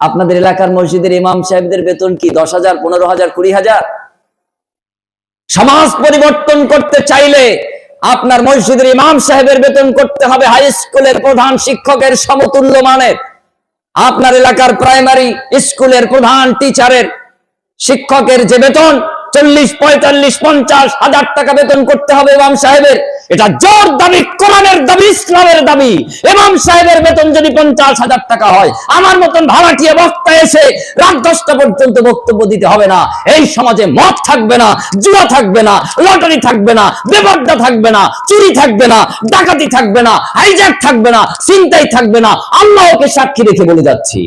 আপনাদের এলাকার মসজিদের ইমাম সাহেবদের বেতন কি 10,000, 15,000, 20,000? সমাজ পরিবর্তন করতে চাইলে আপনার মসজিদের ইমাম সাহেবের বেতন করতে হবে হাই স্কুলের প্রধান শিক্ষকের সমতুল্য মানের। আপনার এলাকার প্রাইমারি স্কুলের প্রধান টিচারের শিক্ষকের যে বেতন 40, 45, 50,000 টাকা বেতন করতে হবে ইমাম সাহেবের। এটা জোর দাবি, কোরআনের দাবি, ইসলামের দাবি। ইমাম সাহেবের বেতন যদি 50,000 টাকা হয়, আমার মতন ভাড়াটিয়া বক্তা এসে রাত 10টা পর্যন্ত বক্তব্য দিতে হবে না। এই সমাজে মদ থাকবে না, জুয়া থাকবে না, লটারি থাকবে না, বেপরদা থাকবে না, চুরি থাকবে না, ডাকাতি থাকবে না, হাইজ্যাক থাকবে না, ছিনতাই থাকবে না। আল্লাহকে সাক্ষী রেখে বলে যাচ্ছি।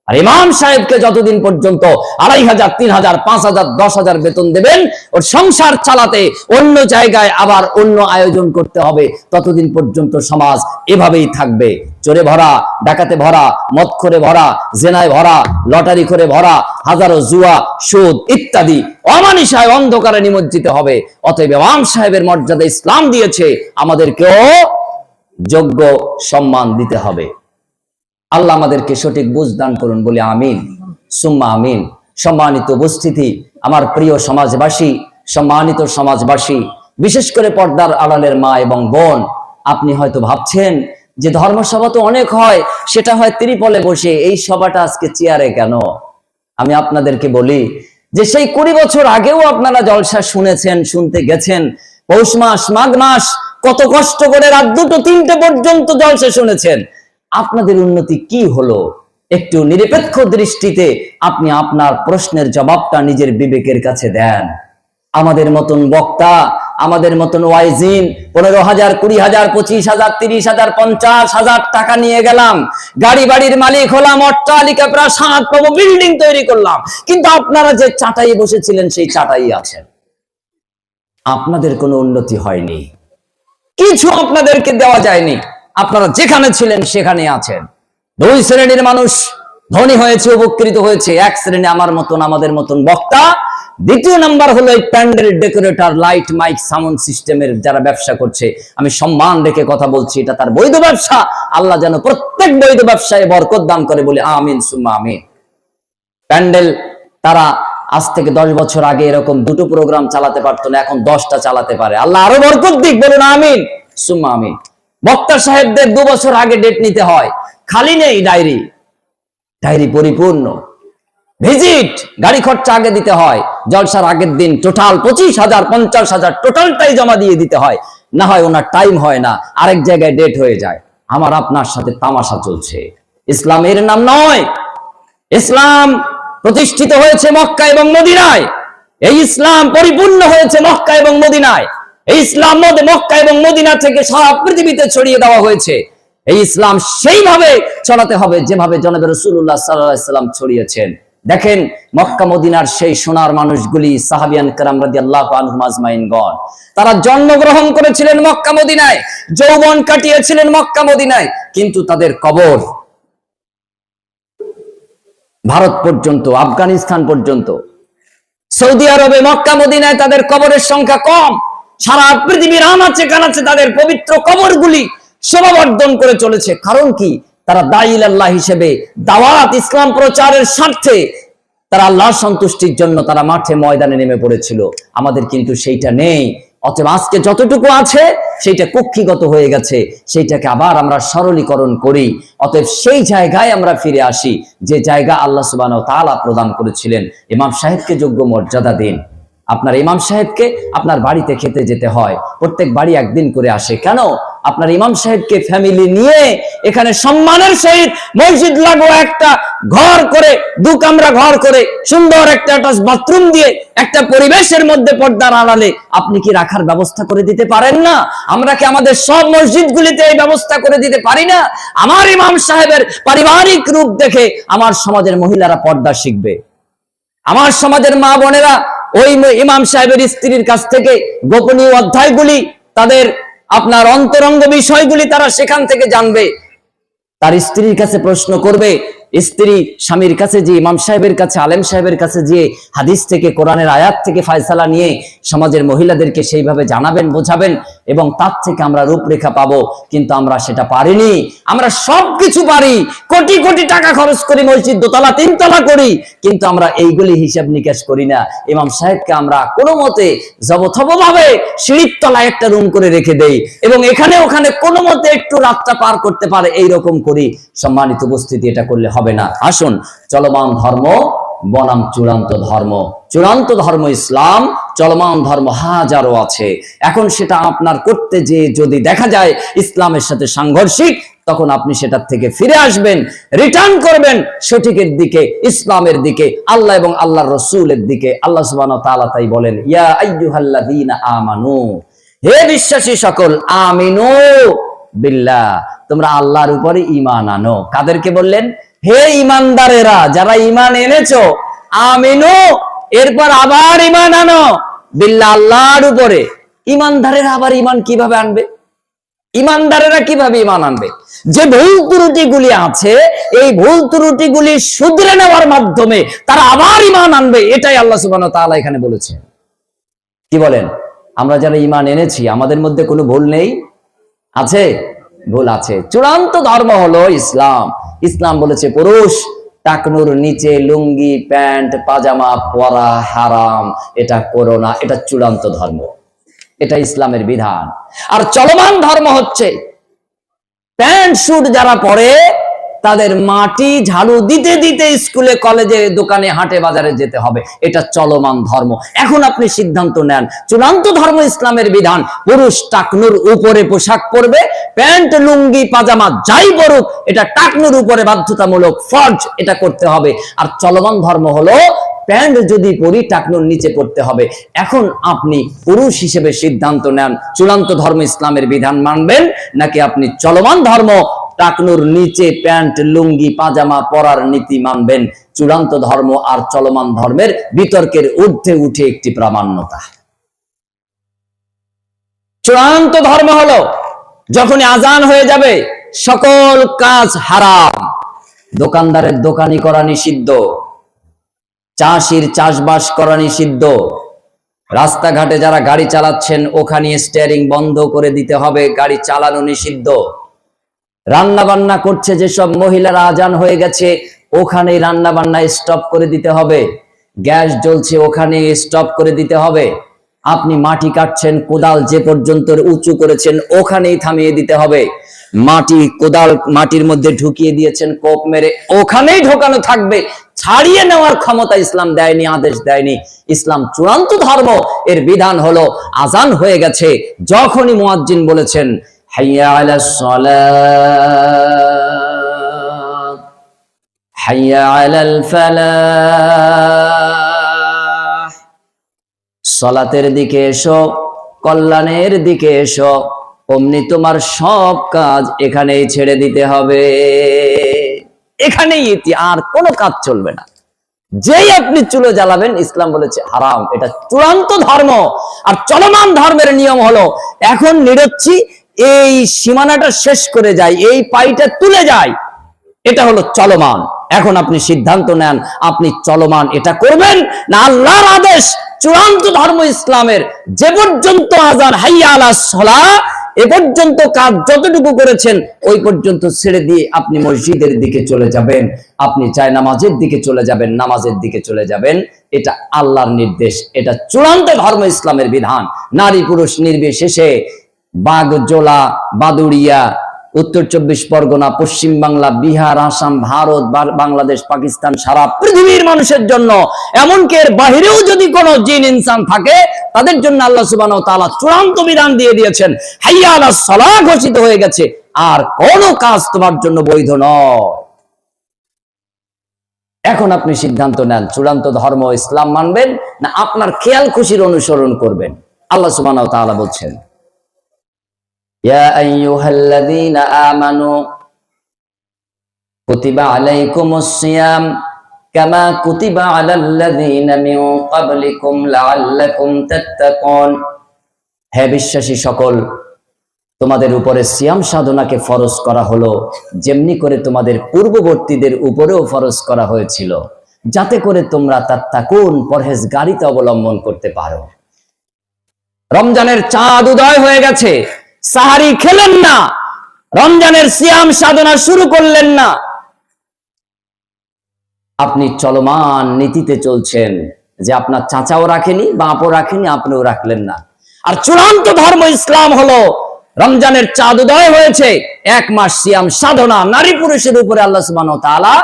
আর ইমাম সাহেবকে যতদিন পর্যন্ত 2,500, 3,000, 5,000, 10,000 বেতন দেবেন, ওর সংসার চালাতে অন্য জায়গায় আবার অন্য আয়োজন করতে হবে, ততদিন পর্যন্ত সমাজ এভাবেই থাকবে। চোরে ভরা, ডাকাতে ভরা, মদখোরে ভরা, জেনায় ভরা, লটারি করে ভরা, হাজারো জুয়া, সুদ ইত্যাদি অমানিসায় অন্ধকারে নিমজ্জিত হবে। অতএব ইমাম সাহেবের মর্যাদা ইসলাম দিয়েছে, আমাদেরকেও যোগ্য সম্মান দিতে হবে। আল্লাহ আমাদেরকে সঠিক বুঝ দান করুন, বলি আমিন সুম্মা আমিন। সম্মানিত উপস্থিতি, আমার প্রিয় সমাজবাসী, সম্মানিত সমাজবাসী, বিশেষ করে পর্দার আড়ালের মা এবং বোন, আপনি হয়তো ভাবছেন যে ধর্মসভা তো অনেক হয়, সেটা হয় ত্রিপলে বসে, এই সভাটা আজকে চেয়ারে কেন? আমি আপনাদেরকে বলি যে সেই 20 বছর আগেও আপনারা জলসা শুনেছেন, শুনতে গেছেন। পৌষ মাস, মাঘ মাস, কত কষ্ট করে রাত 2টো 3টে পর্যন্ত জলসা শুনেছেন। আপনাদের উন্নতি কি হলো? একটু নিরপেক্ষ দৃষ্টিতে আপনি আপনার প্রশ্নের জবাবটা নিজের বিবেকের কাছে দেন। আমাদের মতন বক্তা, আমাদের মতন ওয়াইজিন 15,000, 20,000, 25,000, 30,000, 50,000 টাকা নিয়ে গেলাম, গাড়ি বাড়ির মালিক হলাম, অট্টালিকা প্রাসাদ পাবো, বিল্ডিং তৈরি করলাম, কিন্তু আপনারা যে চাটাই বসেছিলেন সেই চাটাই আছেন। আপনাদের কোনো উন্নতি হয়নি, কিছু আপনাদেরকে দেওয়া যায়নি। আপনারা যেখানে ছিলেন সেখানে আছেন। 2 শ্রেণীর মানুষ ধনী হয়েছে, উপকৃত হয়েছে। 1 শ্রেণী আমার মতন, আমাদের মতন বক্তা। 2য় নাম্বার হলো এই pandal decorator, light, mic, sound সিস্টেমের যারা ব্যবসা করছে। আমি সম্মান রেখে কথা বলছি, এটা তার বৈধ ব্যবসা। আল্লাহ যেন প্রত্যেক বৈধ ব্যবসায় বরকত দান করে, বলি আমিন সুম্মা আমিন। প্যান্ডেল তারা আজ থেকে 10 বছর আগে এরকম 2টো প্রোগ্রাম চালাতে পারতো না, এখন 10টা চালাতে পারে। আল্লাহ আরো বরকত দিক, বলুন আমিন সুম্মা আমিন। বক্তা সাহেবদের 2 বছর আগে ডেট নিতে হয়, খালি নেই ডায়েরি, ডায়েরি পরিপূর্ণ। ভিজিট, গাড়ি খরচা আগে দিতে হয়, জলসার আগের দিন টোটাল 25,000, 50,000 টোটালটাই জমা দিয়ে দিতে হয়, না হয় ওনার টাইম হয় না, আরেক জায়গায় ডেট হয়ে যায়। আমার আপনার সাথে তামাশা চলছে। ইসলামের নাম নয়। ইসলাম প্রতিষ্ঠিত হয়েছে মক্কা এবং মদিনায়। এই ইসলাম পরিপূর্ণ হয়েছে মক্কা এবং মদিনায়। এই ইসলাম মক্কা এবং মদিনা থেকে সারা পৃথিবীতে ছড়িয়ে দেওয়া হয়েছে। এই ইসলাম সেইভাবে ছড়াতে হবে যেভাবে জনাবে রাসূলুল্লাহ সাল্লাল্লাহু আলাইহি ওয়াসাল্লাম ছড়িয়েছেন। দেখেন মক্কা মদিনার সেই সোনার মানুষগুলি, সাহাবিয়ান কেরাম রাদিয়াল্লাহু আনহুম আজমাইনগণ, তারা জন্মগ্রহণ করেছিলেন মক্কা মদিনায়, যৌবন কাটিয়েছিলেন মক্কা মদিনায়, কিন্তু তাদের কবর ভারত পর্যন্ত, আফগানিস্তান পর্যন্ত, সৌদি আরবে, মক্কা মদিনায় তাদের কবরের সংখ্যা কম। সারা পৃথিবীর আনাচে কানাচে তাদের পবিত্র কবরগুলি শোভাবর্ধন করে চলেছে। কারণ কি? তারা দাঈল আল্লাহ হিসেবে দাওয়াত ইসলাম প্রচারের স্বার্থে তারা আল্লাহর সন্তুষ্টির জন্য তারা মাঠে ময়দানে নেমে পড়েছিল। আমাদের কিন্তু সেইটা নেই। অতএব আজকে যতটুকু আছে সেইটা কক্ষিগত হয়ে গেছে, সেইটাকে আবার আমরা সরলীকরণ করি। অতএব সেই জায়গায় আমরা ফিরে আসি যে জায়গা আল্লাহ সুবহানাহু ওয়া তাআলা প্রদান করেছিলেন। ইমাম সাহেবকে যোগ্য মর্যাদা দিন। আপনার ইমাম সাহেবকে আপনার বাড়িতে খেতে যেতে হয়, প্রত্যেক বাড়ি একদিন করে আসে। কেন? আপনার ইমাম সাহেবকে ফ্যামিলি নিয়ে এখানে সম্মানের সহিত মসজিদ লাগোয়া একটা ঘর করে, 2 কামরা ঘর করে, সুন্দর একটা অ্যাটাচ বাথরুম দিয়ে, একটা পরিবেশের মধ্যে পর্দার আড়ালে আপনি কি রাখার ব্যবস্থা করে দিতে পারেন না? আমরা কি আমাদের সব মসজিদগুলিতে এই ব্যবস্থা করে দিতে পারি না? আমার ইমাম সাহেবের পারিবারিক রূপ দেখে আমার সমাজের মহিলারা পর্দা শিখবে, আমার সমাজের মা বোনেরা ওই ইমাম সাহেবের স্ত্রীর কাছ থেকে গোপনীয় অধ্যায়গুলি, তাদের আপনার অন্তরঙ্গ বিষয়গুলি তারা সেখান থেকে জানবে। তার স্ত্রীর কাছে প্রশ্ন করবে, স্ত্রী স্বামীর কাছে যে, ইমাম সাহেবের কাছে, আলেম সাহেবের কাছে যে হাদিস থেকে, কোরআনের আয়াত থেকে ফয়সালা নিয়ে সমাজের মহিলাদেরকে সেইভাবে জানাবেন, বোঝাবেন, এবং তার থেকে আমরা রূপরেখা পাবো। কিন্তু আমরা সেটা পারিনি। আমরা সবকিছু পারি, কোটি কোটি টাকা খরচ করি, মসজিদ দোতলা তিনতলা করি, কিন্তু আমরা এইগুলি হিসাব নিকাশ করি না। ইমাম সাহেবকে আমরা কোনো মতে জবথবভাবে সিঁড়ির তলায় একটা রুম করে রেখে দেই, এবং এখানে ওখানে কোনো মতে একটু রাতটা পার করতে পারে এইরকম করি। সম্মানিত উপস্থিতি, এটা করলে হবে না। আসুন, চলমান ধর্ম বনাম চূড়ান্ত ধর্ম। চূড়ান্ত ধর্ম ইসলাম, চলমান ধর্ম হাজারো আছে। এখন সেটা আপনার করতে যে যদি দেখা যায় ইসলামের সাথে সাংঘর্ষিক, তখন আপনি সেটার থেকে ফিরে আসবেন, রিটার্ন করবেন সঠিকের দিকে, ইসলামের দিকে, আল্লাহ এবং আল্লাহর রাসূলের দিকে। আল্লাহ সুবহানাহু ওয়া তাআলা তাই বলেন, ইয়া আইয়ুহাল্লাযীনা আমানু, হে বিশ্বাসী সকল, আমিনু বিল্লাহ, তোমরা আল্লাহর উপরে ঈমান আনো। কাদেরকে বললেন? হে ঈমানদারেরা, যারা ঈমান এনেছো, আমিনু, এরপর আবার ঈমান আনো বিল্লাহ, আল্লাহর উপরে। ঈমানদারেরা আবার ঈমান কিভাবে আনবে? ঈমানদারেরা কিভাবে ঈমান আনবে? যে ভুল ত্রুটিগুলি আছে, এই ভুল ত্রুটিগুলি শুধরে নেওয়ার মাধ্যমে তারা আবার ঈমান আনবে। এটাই আল্লাহ সুবহানাহু ওয়া তাআলা এখানে বলেছেন। কি বলেন? আমরা যারা ঈমান এনেছি, আমাদের মধ্যে কোনো ভুল নেই? আছে? ভুল আছে। চূড়ান্ত ধর্ম হলো ইসলাম। ইসলাম বলেছে পুরুষ টাকনুর নিচে লুঙ্গি, প্যান্ট, পাজামা পরা হারাম, এটা করো না। এটা চূড়ান্ত ধর্ম, এটা ইসলামের বিধান। আর চলমান ধর্ম হচ্ছে প্যান্ট শুট যারা পরে, তাদের মাটি ঝাড়ু দিতে দিতে স্কুলে, কলেজে, দোকানে, হাটে, বাজারে যেতে হবে। এটা চলমান ধর্ম। এখন আপনি সিদ্ধান্ত নেন, চূড়ান্ত ধর্ম ইসলামের বিধান, পুরুষ টাকনুর উপরে পোশাক পরবে, প্যান্ট, লুঙ্গি, পাজামা যাই পরুক, এটা টাকনুর উপরে বাধ্যতামূলক, ফরজ, এটা করতে হবে। আর চলমান ধর্ম হলো প্যান্ট যদি পরি, টাকনুর নিচে পড়তে হবে। এখন আপনি পুরুষ হিসেবে সিদ্ধান্ত নেন, চূড়ান্ত ধর্ম ইসলামের বিধান মানবেন, নাকি আপনি চলমান ধর্ম টাকনুর নিচে প্যান্ট, লুঙ্গি, পাজামা পরার নীতি মানবেন। চূড়ান্ত ধর্ম আর চলমান ধর্মের বিতর্কের ঊর্ধ্বে উঠে একটি প্রামাণ্যতা। চূড়ান্ত ধর্ম হলো যখনই আজান হয়ে যাবে সকল কাজ হারাম, দোকানদারের দোকানি করা নিষিদ্ধ, চাষির চাষবাস করা নিষিদ্ধ, রাস্তাঘাটে যারা গাড়ি চালাচ্ছেন ওখানে স্টিয়ারিং বন্ধ করে দিতে হবে, গাড়ি চালানো নিষিদ্ধ। রান্না বান্না করছে যেসব মহিলারা, আজান হয়ে গেছে ওখানেই রান্না বান্না স্টপ করে দিতে হবে। গ্যাস জ্বলছে ওখানে স্টপ করে দিতে হবে। আপনি মাটি কাটছেন, কোদাল যে পর্যন্ত উঁচু করেছেন ওখানেই থামিয়ে দিতে হবে। মাটি, কোদাল মাটির মধ্যে ঢুকিয়ে দিয়েছেন কোপ মেরে, ওখানেই ঢোকানো থাকবে। ছাড়িয়ে নেওয়ার ক্ষমতা ইসলাম দেয়নি, আদেশ দেয়নি। ইসলাম চূড়ান্ত ধর্ম। এর বিধান হলো আজান হয়ে গেছে, যখনই মুয়াজ্জিন বলেছেন হাইয়া আলাস সালাত, হাইয়া আলাল ফালাহ, সালাতের দিকে এসো, কল্যাণের দিকে এসো, অমনি তোমার সব কাজ এখানেই ছেড়ে দিতে হবে, এখানেই ইতি, আর কোনো কাজ চলবে না। যেই আপনি চুলো জ্বালাবেন, ইসলাম বলেছে হারাম। এটা চূড়ান্ত ধর্ম। আর চলমান ধর্মের নিয়ম হলো এখন নিরচ্ছি, এই সীমানাটা শেষ করে যায়, এই পাইটা তুলে যায়, এটা হলো চলমান। এখন আপনি সিদ্ধান্ত নেন, আপনি চলমান এটা করবেন না আল্লাহর আদেশ চূড়ান্ত ধর্ম ইসলামের যে পর্যন্ত আযান হাইয়া আলাস সালাহ এ পর্যন্ত কাজ যতটুকু করেছেন ওই পর্যন্ত ছেড়ে দিয়ে আপনি মসজিদের দিকে চলে যাবেন, আপনি চাই নামাজের দিকে চলে যাবেন, নামাজের দিকে চলে যাবেন। এটা আল্লাহর নির্দেশ, এটা চূড়ান্ত ধর্ম ইসলামের বিধান। নারী পুরুষ নির্বিশেষে, বাগজোলা, বাদুড়িয়া, উত্তর 24 পরগনা, পশ্চিম বাংলা, বিহার, আসাম, ভারত, বাংলাদেশ, পাকিস্তান, সারা পৃথিবীর মানুষের জন্য, এমনকি এর বাহিরেও যদি কোনো জিন ইনসান থাকে তাদের জন্য আল্লাহ সুবহানাহু ওয়া তাআলা চূড়ান্ত বিধান দিয়ে দিয়েছেন। হাইয়া আলাস সালাহ ঘোষিত হয়ে গেছে, আর কোনো কাজ তোমার জন্য বৈধ নয়। এখন আপনি সিদ্ধান্ত নেন, চূড়ান্ত ধর্ম ইসলাম মানবেন না আপনার খেয়াল খুশির অনুসরণ করবেন। আল্লাহ সুবহানাহু ওয়া তাআলা বলছেন, ইয়া আইয়ুহাল্লাযীনা আমানু কুতিবা আলাইকুমুস সিয়াম কামা কুতিবা আলাল্লাযীনা মিন ক্বাবলিকুম লাআল্লাকুম তাত্তাকুন। হে বিশ্বাসী সকল, তোমাদের উপরে সিয়াম সাধনাকে ফরজ করা হলো, যেমনি করে তোমাদের পূর্ববর্তীদের উপরেও ফরজ করা হয়েছিল, যাতে করে তোমরা তাত্তাকুন পরহেজগারিতা অবলম্বন করতে পারো। রমজানের চাঁদ উদয় হয়ে গেছে, সাহারি খেলেন না, রমজানের সিয়াম সাধনা শুরু করলেন না, আপনি চলমান নীতিতে চলছেন যে আপনার চাচাও রাখেনি, বাপও রাখেনি, আপনিও রাখলেন না। আর চূড়ান্ত ধর্ম ইসলাম হলো রমজানের চাঁদ উদয় হয়েছে, 1 মাস সিয়াম সাধনা নারী পুরুষের উপরে আল্লাহ সুবহানাহু ওয়া তাআলা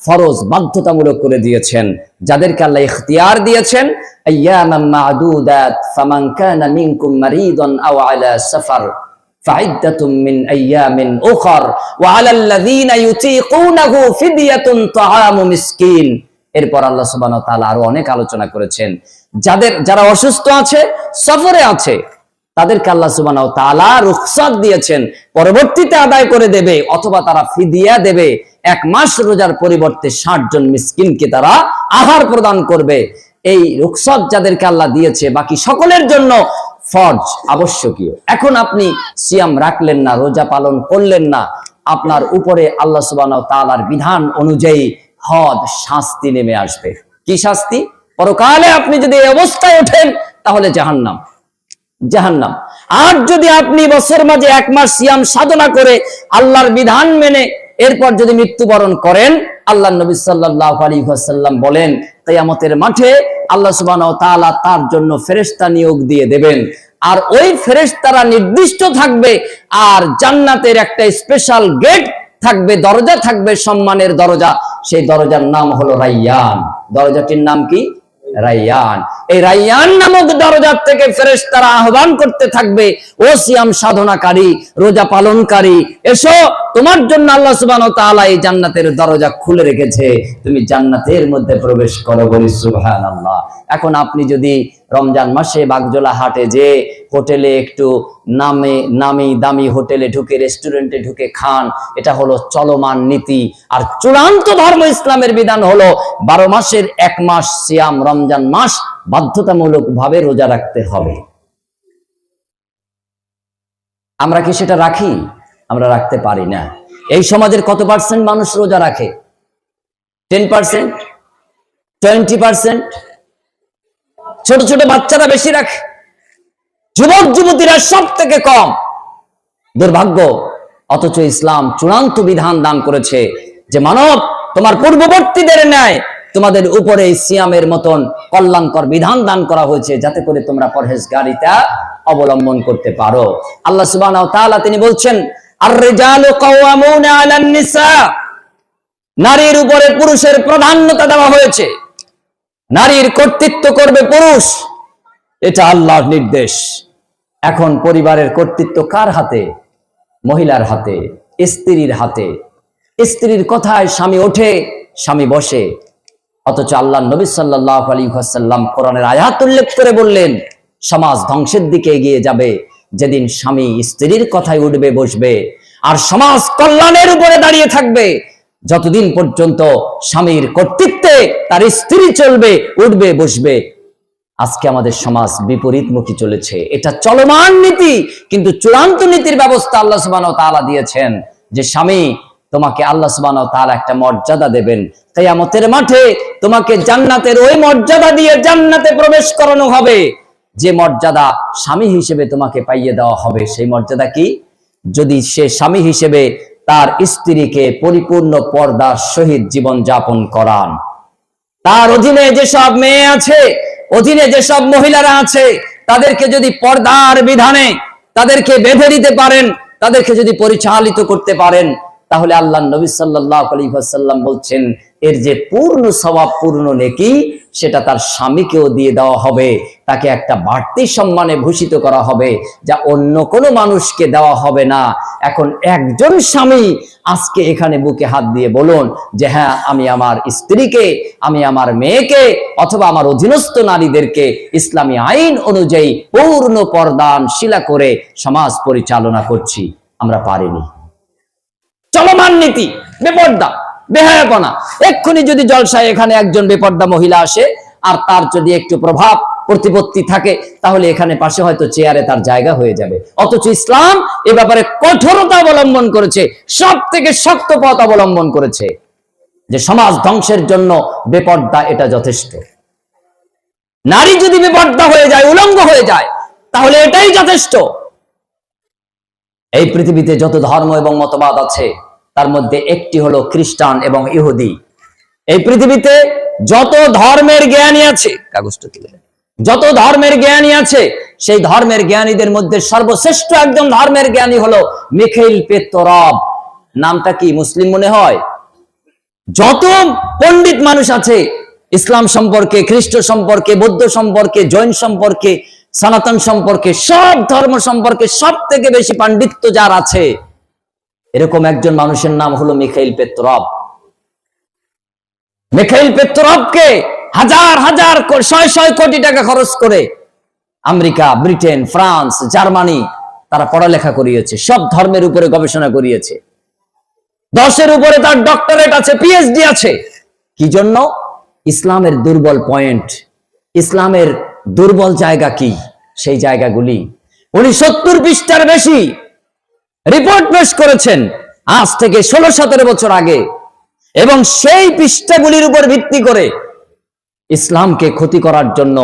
ফরজ বাধ্যতামূলক করে দিয়েছেন। যাদেরকে আল্লাহ ইখতিয়ার দিয়েছেন, আইয়ামান মা'দুদাত ফামান কানা মিনকুম মারিদান আও আলা সাফার ফাইদ্দাতুম মিন আইয়ামিন উখর ওয়া আলাল্লাযীনা ইউতীকুনাহু ফিদিয়াতুন তাআমু মিসকিন। এরপর আল্লাহ সুবহানাহু ওয়া তাআলা আরো অনেক আলোচনা করেছেন। যারা অসুস্থ আছে, সফরে আছে, তাদেরকে আল্লাহ সুবহানাহু ওয়া তাআলা রুখসাত দিয়েছেন, পরবর্তীতে আদায় করে দেবে, অথবা তারা ফিদিয়া দেবে। 1 মাস রোজার পরিবর্তে 60 জন মিসকিনকে তারা আহার প্রদান করবে। এই রুখসাত যাদেরকে আল্লাহ দিয়েছে, বাকি সকলের জন্য ফরজ, আবশ্যকীয়। এখন আপনি সিয়াম রাখলেন না, রোজা পালন করলেন না, আপনার উপরে আল্লাহ সুবহানাহু ওয়া তাআলার বিধান অনুযায়ী হদ শাস্তি নেমে আসবে। কি শাস্তি? পরকালে আপনি যদি এই অবস্থায় ওঠেন, তাহলে জাহান্নাম। আর যদি আপনি বছর মাঝে 1 মাস সিয়াম সাধনা করে আল্লাহর বিধান মেনে এরপর যদি মৃত্যুবরণ করেন, আল্লাহর নবী সাল্লাল্লাহু আলাইহি ওয়াসাল্লাম বলেন, কিয়ামতের মাঠে আল্লাহ সুবহানাহু ওয়া তাআলা তার জন্য ফেরেশতা নিয়োগ দিয়ে দেবেন। আর ওই ফেরেশতারা নির্দিষ্ট থাকবে, আর জান্নাতের একটা স্পেশাল গেট থাকবে, দরজা থাকবে, সম্মানের দরজা। সেই দরজার নাম হলো রাইয়ান। দরজাটির নাম কি? রাইয়ান। এই রাইয়ান নামক দরজার থেকে ফেরেশতারা আহ্বান করতে থাকবে, ও সিয়াম সাধনাকারী, রোজা পালনকারী, এসো, তোমার জন্য আল্লাহ সুবহানাহু ওয়া তাআলা এই জান্নাতের দরজা খুলে রেখেছে, তুমি জান্নাতের মধ্যে প্রবেশ করো। বলি সুবহানাল্লাহ। এখন আপনি যদি রমজান মাসে বাগজোলা হাটে যে হোটেলে একটু নামি দামি হোটেলে ঢুকে, রেস্টুরেন্টে ঢুকে খান, এটা হলো চলমান নীতি। আর চূড়ান্ত ধর্ম ইসলামের বিধান হলো 12 মাসের 1 মাস সিয়াম, রমজান মাস বাধ্যতামূলক ভাবে রোজা রাখতে হবে। আমরা কি সেটা রাখি? আমরা রাখতে পারি না। এই সমাজের কত পার্সেন্ট মানুষ রোজা রাখে? 10%, 20%। ছোট ছোট বাচ্চারা বেশি রাখে, যুবক যুবতীরা সব থেকে কম। দুর্ভাগ্য। অথচ ইসলাম চূড়ান্ত বিধান দান করেছে যে মানব, তোমার পূর্ববর্তীদের ন্যায় তোমাদের উপরে সিয়ামের মতন কল্যাণকর বিধান দান করা হয়েছে, যাতে করে তোমরা পরহেজগারিতা অবলম্বন করতে পারো। আল্লাহ সুবহানাহু ওয়া তাআলা তিনি বলছেন, আর-রিজালু কাওয়ামুনা আলান নিসা, নারীর উপরে পুরুষের প্রাধান্যতা দেওয়া হয়েছে, নারীর কর্তৃত্ব করবে পুরুষ, এটা আল্লাহর নির্দেশ। এখন পরিবারের কর্তৃত্ব কার হাতে? মহিলার হাতে, স্ত্রীর হাতে। স্ত্রীর কথায় স্বামী ওঠে, স্বামী বসে। অথচ আল্লাহর নবী সাল্লাল্লাহু আলাইহি ওয়াসাল্লাম কোরআনের আয়াত উল্লেখ করে বললেন, সমাজ ধ্বংসের দিকে এগিয়ে যাবে যেদিন স্বামী স্ত্রীর কথায় উঠবে, বসবে, আর সমাজ কল্যাণের উপরে দাঁড়িয়ে থাকবে যতদিন পর্যন্ত স্বামীর কর্তৃত্বে তার স্ত্রী চলবে, উঠবে, বসবে। আজকে আমাদের সমাজ বিপরীতমুখী চলেছে, এটা চলমান নীতি। কিন্তু চূড়ান্ত নীতির ব্যবস্থা আল্লাহ সুবহানাহু ওয়া তাআলা দিয়েছেন যে স্বামী, তোমাকে আল্লাহ সুবহানাহু ওয়া তাআলা একটা মর্যাদা দেবেন। কিয়ামতের মাঠে তোমাকে জান্নাতের ওই মর্যাদা দিয়ে জান্নাতে প্রবেশ করানো হবে, যে মর্যাদা স্বামী হিসেবে তোমাকে পাইয়ে দেওয়া হবে। সেই মর্যাদা কি? যদি সে স্বামী হিসেবে তার স্ত্রীকে পরিপূর্ণ পর্দার সহিত জীবন যাপন করান, তার অধীনে যেসব মেয়ে আছে, অধীনে যেসব মহিলারা আছে, তাদেরকে যদি পর্দার বিধানে তাদেরকে বেঁধে দিতে পারেন, তাদেরকে যদি পরিচালিত করতে পারেন, তাহলে আল্লাহর নবী সাল্লাল্লাহু আলাইহি ওয়াসাল্লাম বলছেন, এর যে পূর্ণ সওয়াব, পূর্ণ নেকি, সেটা তার স্বামীকেও দিয়ে দেওয়া হবে। তাকে একটা বাড়তি সম্মানে ভূষিত করা হবে, যা অন্য কোনো মানুষকে দেওয়া হবে না। এখন একজন স্বামী আজকে এখানে বুকে হাত দিয়ে বলুন যে হ্যাঁ, আমি আমার স্ত্রীকে, আমি আমার মেয়েকে, অথবা আমার অধীনস্থ নারীদেরকে ইসলামী আইন অনুযায়ী পূর্ণ পর্দানশীলা করে সমাজ পরিচালনা করছি। আমরা পারিনি। চলমান নীতি, বেপর্দা, বেহায়াপনা। এক্ষুনি যদি জলসায় এখানে একজন বেপর্দা মহিলা আসে, আর তার যদি একটু প্রভাব প্রতিপত্তি থাকে, তাহলে এখানে পাশে হয়তো চেয়ারে তার জায়গা হয়ে যাবে। অথচ ইসলাম এ ব্যাপারে কঠোরতা অবলম্বন করেছে, সব থেকে শক্ত পথ অবলম্বন করেছে, যে সমাজ ধ্বংসের জন্য বেপর্দা এটা যথেষ্ট। নারী যদি বেপর্দা হয়ে যায়, উলঙ্গ হয়ে যায়, তাহলে এটাই যথেষ্ট। এই পৃথিবীতে যত ধর্ম এবং মতবাদ আছে, তার মধ্যে একটি হলো খ্রিস্টান এবং ইহুদি। এই পৃথিবীতে যত ধর্মের জ্ঞানী আছে, কাগজটা তুলে দেন, যত ধর্মের জ্ঞানী আছে, সেই ধর্মের জ্ঞানীদের মধ্যে সর্বশ্রেষ্ঠ একজন ধর্মের জ্ঞানী হলো মিখাইল পেত্তরভ। নামটা কি মুসলিম মনে হয়? যত পণ্ডিত মানুষ আছে ইসলাম সম্পর্কে, খ্রিস্ট সম্পর্কে, বৌদ্ধ সম্পর্কে, জৈন সম্পর্কে, সনাতন সম্পর্কে, সব ধর্ম সম্পর্কে সব থেকে বেশি পাণ্ডিত্য যার আছে, এরকম একজন মানুষের নাম হলো মিখাইল পেত্তরভ। মিখাইল পেত্তরভকে হাজার হাজার শয় শয় কোটি টাকা খরচ করে আমেরিকা, ব্রিটেন, ফ্রান্স, জার্মানি তারা পড়ালেখা করিয়েছে, সব ধর্মের উপরে গবেষণা করিয়েছে। 10-এর উপরে তার ডক্টরেট আছে, পিএইচডি আছে। কি জন্য? ইসলামের দুর্বল পয়েন্ট, ইসলামের দুর্বল জায়গা কি, সেই জায়গাগুলি উনি 70 পৃষ্ঠার বেশি রিপোর্ট পেশ করেছেন আজ থেকে 16-17 বছর আগে, এবং সেই পৃষ্ঠাগুলির উপর ভিত্তি করে ইসলামকে ক্ষতি করার জন্য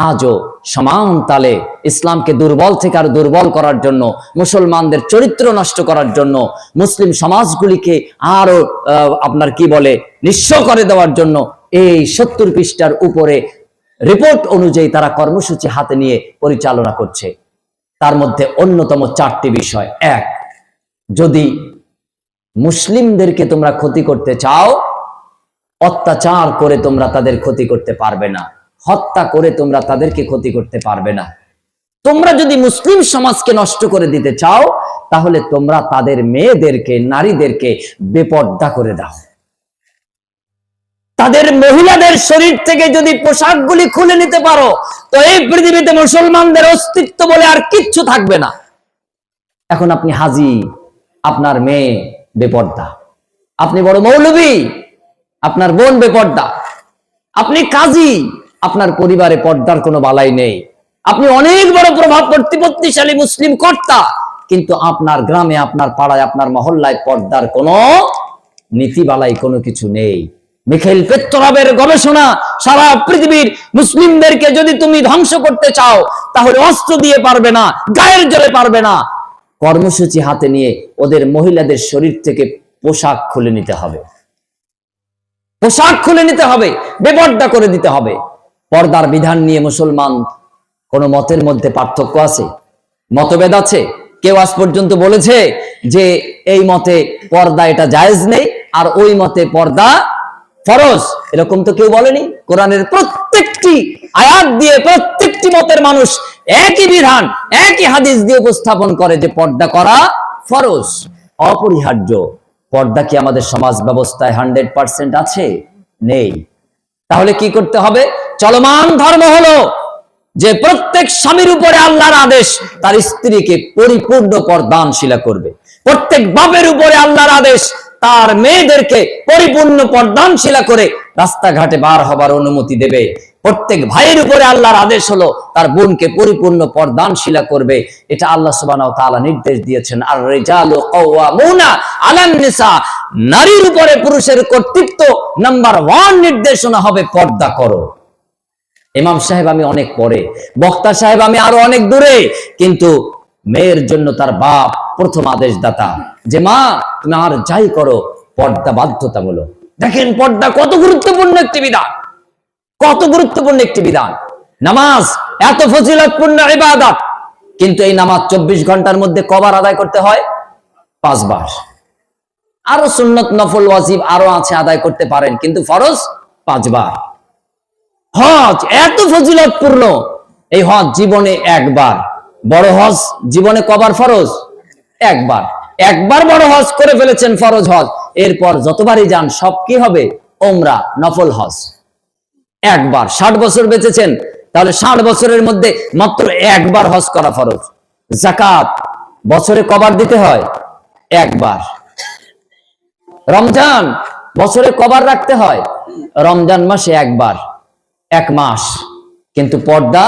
আজও সমান তালে ইসলামকে দুর্বল থেকে আর দুর্বল করার জন্য, মুসলমানদের চরিত্র নষ্ট করার জন্য, মুসলিম সমাজগুলিকে আরো আপনার কি বলে নিঃস্ব করে দেওয়ার জন্য এই 70 পৃষ্ঠার উপরে রিপোর্ট অনুযায়ী তারা কর্মসূচি হাতে নিয়ে পরিচালনা করছে। তার মধ্যে অন্যতম 4টি বিষয়। 1, যদি মুসলিমদেরকে তোমরা ক্ষতি করতে চাও, অত্যাচার করে তোমরা তাদের ক্ষতি করতে পারবে না, হত্যা করে তোমরা তাদেরকে ক্ষতি করতে পারবে না। তোমরা যদি মুসলিম সমাজকে নষ্ট করে দিতে চাও, তাহলে তোমরা তাদের মেয়েদেরকে, নারীদেরকে বেপর্দা করে দাও। তাদের মহিলাদের শরীর থেকে যদি পোশাকগুলি খুলে নিতে পারো, তো এই পৃথিবীতে মুসলমানদের অস্তিত্ব বলে আর কিচ্ছু থাকবে না। এখন আপনি হাজী, আপনার মেয়ে বেপর্দা, আপনি বড় মৌলবী, আপনার বোন বেপর্দা, আপনি কাজী, আপনার পরিবারে পর্দার কোনো বালাই নেই, আপনি অনেক বড় প্রভাব প্রতিপত্তিশালী মুসলিম কর্তা, কিন্তু আপনার গ্রামে, আপনার পাড়ায়, আপনার মহল্লায় পর্দার কোনো নীতি বালাই কোনো কিছু নেই। মিখাইল পেত্তরভের গবেষণা, সারা পৃথিবীর মুসলিমদেরকে যদি তুমি ধ্বংস করতে চাও, তাহলে অস্ত্র দিয়ে পারবে না, গায়ের জোরে পারবে না, কর্মসূচি হাতে নিয়ে ওদের মহিলাদের শরীর থেকে পোশাক খুলে নিতে হবে, পোশাক খুলে নিতে হবে, বেপর্দা করে দিতে হবে। পর্দার বিধান নিয়ে মুসলমান কোন মতের মধ্যে পার্থক্য আছে, মতভেদ আছে? কেউ আজ পর্যন্ত বলেছে যে এই মতে পর্দা এটা জায়েজ নেই, আর ওই মতে পর্দা ফরজ? এরকম তো কেউ বলেনি। কোরআনের প্রত্যেকটি আয়াত দিয়ে প্রত্যেকটি মতের মানুষ একই বিধান, একই হাদিস দিয়ে উপস্থাপন করে যে পর্দা করা ফরজ, অপরিহার্য। পর্দা কি আমাদের সমাজ ব্যবস্থায় 100% আছে? নেই। তাহলে কি করতে হবে? চলমান ধর্ম হলো যে প্রত্যেক স্বামীর উপরে আল্লাহর আদেশ তার স্ত্রীকে পরিপূর্ণ পর্দানশীলা করবে। প্রত্যেক বাপের উপরে আল্লাহর আদেশ তার মেয়েদেরকে পরিপূর্ণ পর্দানশীলা করে রাস্তাঘাটে বার হবার অনুমতি দেবে। প্রত্যেক ভাইয়ের উপরে আল্লাহর আদেশ হলো তার বোনকে পরিপূর্ণ পর্দানশীলা করবে। এটা আল্লাহ সুবহানাহু ওয়া তাআলা নির্দেশ দিয়েছেন, আর রিজালু কাওয়ামুনা আলান নিসা, নারীর উপরে পুরুষের কর্তৃত্ব নাম্বার 1 নির্দেশনা হবে পর্দা করো। ইমাম সাহেব আমি অনেক পরে, বক্তা সাহেব আমি আরো অনেক দূরে, কিন্তু মেয়ের জন্য তার বাপ প্রথম আদেশদাতা যে মা তুমি আর যাই করো পর্দা বাধ্যতামূলক। দেখেন পর্দা কত গুরুত্বপূর্ণ একটি বিধান, কত গুরুত্বপূর্ণ একটি বিধান। নামাজ এত ফজিলতপূর্ণ ইবাদত, কিন্তু এই নামাজ 24 ঘন্টার মধ্যে কবার আদায় করতে হয়? 5 বার। আরো সুন্নত নফল ওয়াজিব আরো আছে, আদায় করতে পারেন, কিন্তু ফরজ 5 বার। হজ এত ফজিলতপূর্ণ, এই হজ জীবনে একবার। বড় হজ জীবনে কবার ফরজ? একবার। একবার বড় হজ করে ফেলেছেন, ফরজ হজ, এরপর যতবারই যান সব কি হবে? ওমরা, নফল হজ। একবার 60 বছর বেঁচেছেন, তাহলে 60 বছরের মধ্যে মাত্র একবার হজ করা ফরজ। যাকাত বছরে কবার দিতে হয়? একবার। রমজান বছরে কবার রাখতে হয়? রমজান মাসে একবার, 1 মাস। কিন্তু পর্দা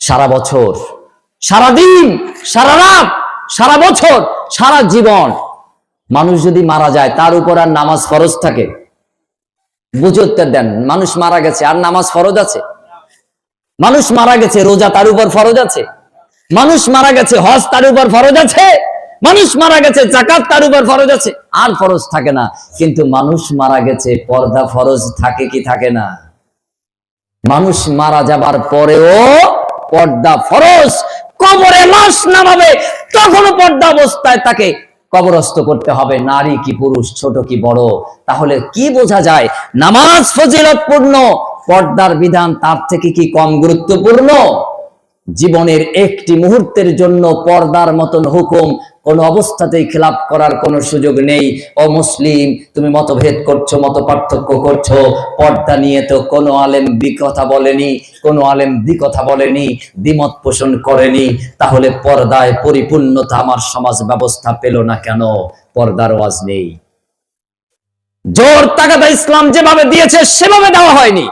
সারা বছর, সারা দিন, সারা রাত, সারা বছর, সারা জীবন। মানুষ যদি মারা যায় তার উপর আর নামাজ ফরজ থাকে? বুঝে উত্তর দেন। মানুষ মারা গেছে আর নামাজ ফরজ আছে? মানুষ মারা গেছে রোজা তার উপর ফরজ আছে? মানুষ মারা গেছে হজ তার উপর ফরজ আছে? মানুষ মারা গেছে যাকাত তার উপর ফরজ আছে? আর ফরজ থাকে না। কিন্তু মানুষ মারা গেছে, পর্দা ফরজ থাকে কি থাকে না? মানুষ মারা যাবার পরেও পর্দা ফরজ। কবরে লাশ নামাবে তখনও পর্দা অবস্থায় তাকে কবরস্থ করতে হবে, নারী কি পুরুষ, ছোট কি বড়। তাহলে কি বোঝা যায়? নামাজ ফজিলতপূর্ণ, পর্দার বিধান তার থেকে কি কম গুরুত্বপূর্ণ? জীবনের একটি মুহূর্তের জন্য পর্দার মতন হুকুম কোন অবস্থাতেই খেলাপ করার কোনো সুযোগ নেই। ও মুসলিম, তুমি মতভেদ করছো, মত পার্থক্য করছো, পর্দা নিয়ে তো কোনো আলেম বিকথা বলেনি, কোনো আলেম দ্বিকথা বলেনি, দ্বিমত পোষণ করেনি। তাহলে পর্দায় পরিপূর্ণতা আমার সমাজ ব্যবস্থা পেল না কেন? পর্দার ওয়াজ নেই। জোর তাগাদা ইসলাম যেভাবে দিয়েছে সেভাবে দেওয়া হয়নি।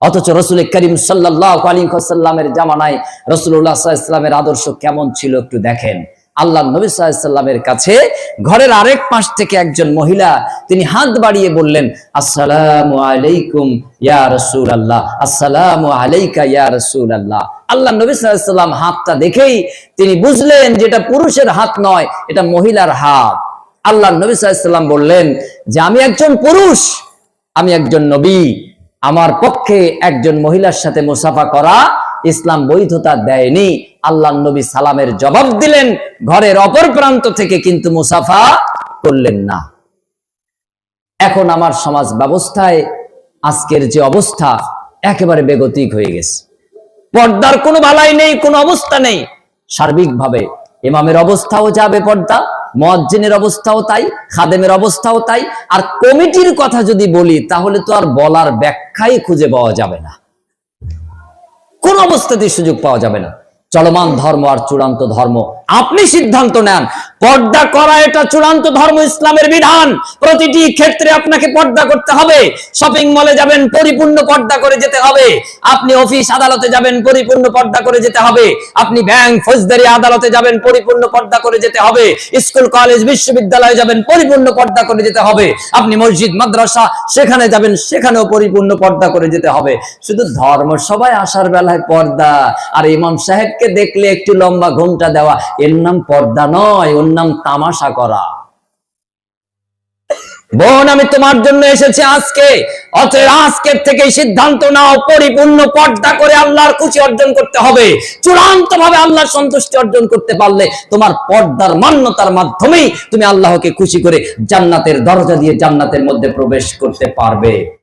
অথচ রাসূল করিম সাল্লাল্লাহু আলাইহি ওয়াসাল্লামের জামানায় রাসূলুল্লাহ সাল্লাল্লাহু আলাইহি ওয়াসাল্লামের আদর্শ কেমন ছিল একটু দেখেন। আল্লাহ নবী সাল্লাল্লাহু আলাইহি ওয়াসাল্লামের কাছে ঘরের আরেক পাশ থেকে একজন মহিলা, তিনি হাত বাড়িয়ে বললেন, আসসালামু আলাইকুম ইয়া রাসূলুল্লাহ, আসসালামু আলাইকা ইয়া রাসূলুল্লাহ। আল্লাহ নবী সাল্লাল্লাহু আলাইহি ওয়াসাল্লাম হাতটা দেখেই তিনি বুঝলেন যে এটা পুরুষের হাত নয়, এটা মহিলার হাত। আল্লাহ নবী সাল্লাল্লাহু আলাইহি ওয়াসাল্লাম বললেন যে আমি একজন পুরুষ, আমি একজন নবী, আমার পক্ষে একজন মহিলার সাথে মুসাফা করা ইসলাম বৈধতা দেয়নি। আল্লাহ নবী সালামের জবাব দিলেন ঘরের অপর প্রান্ত থেকে, কিন্তু মুসাফা করলেন না। এখন আমার সমাজ ব্যবস্থায় আজকের যে অবস্থা একেবারে বেগতিক হয়ে গেছে। পর্দার কোনো বালাই নেই, কোনো অবস্থা নেই। সার্বিকভাবে ইমামের অবস্থাও যাবে পর্দা, মুয়াজ্জিনের অবস্থাও তাই, খাদেমের অবস্থাও তাই। আর কমিটির কথা যদি বলি তাহলে তো আর বলার ব্যাখ্যাই খুঁজে পাওয়া যাবে না, কোন অবস্থাতেই সুযোগ পাওয়া যাবে না। চলমান ধর্ম আর চূড়ান্ত ধর্ম, আপনি সিদ্ধান্ত নেন। পর্দা করা এটা চূড়ান্ত ধর্ম, ইসলামের বিধান। প্রতিটি ক্ষেত্রে আপনাকে পর্দা করতে হবে। শপিং মলে যাবেন, পরিপূর্ণ পর্দা করে যেতে হবে। আপনি অফিস আদালতে যাবেন, পরিপূর্ণ পর্দা করে যেতে হবে। আপনি ব্যাংক ফৌজদারি আদালতে যাবেন, পরিপূর্ণ পর্দা করে যেতে হবে। স্কুল কলেজ বিশ্ববিদ্যালয়ে যাবেন, পরিপূর্ণ পর্দা করে যেতে হবে। আপনি মসজিদ মাদ্রাসা সেখানে যাবেন, সেখানেও পরিপূর্ণ পর্দা করে যেতে হবে। শুধু ধর্মসভায় আসার বেলায় পর্দা, আর ইমাম সাহেবকে দেখলে একটু লম্বা ঘোমটা দেওয়া, এর নাম পর্দা নয়, ওর নাম তামাশা করা। বোন, আমি তোমার জন্য এসেছি আজকে। অতএব আজকের থেকে সিদ্ধান্ত নাও, পরিপূর্ণ পর্দা করে আল্লাহর খুশি অর্জন করতে হবে। চূড়ান্ত ভাবে আল্লাহর সন্তুষ্টি অর্জন করতে পারলে তোমার পর্দার মান্যতার মাধ্যমেই তুমি আল্লাহকে খুশি করে জান্নাতের দরজা দিয়ে জান্নাতের মধ্যে প্রবেশ করতে পারবে।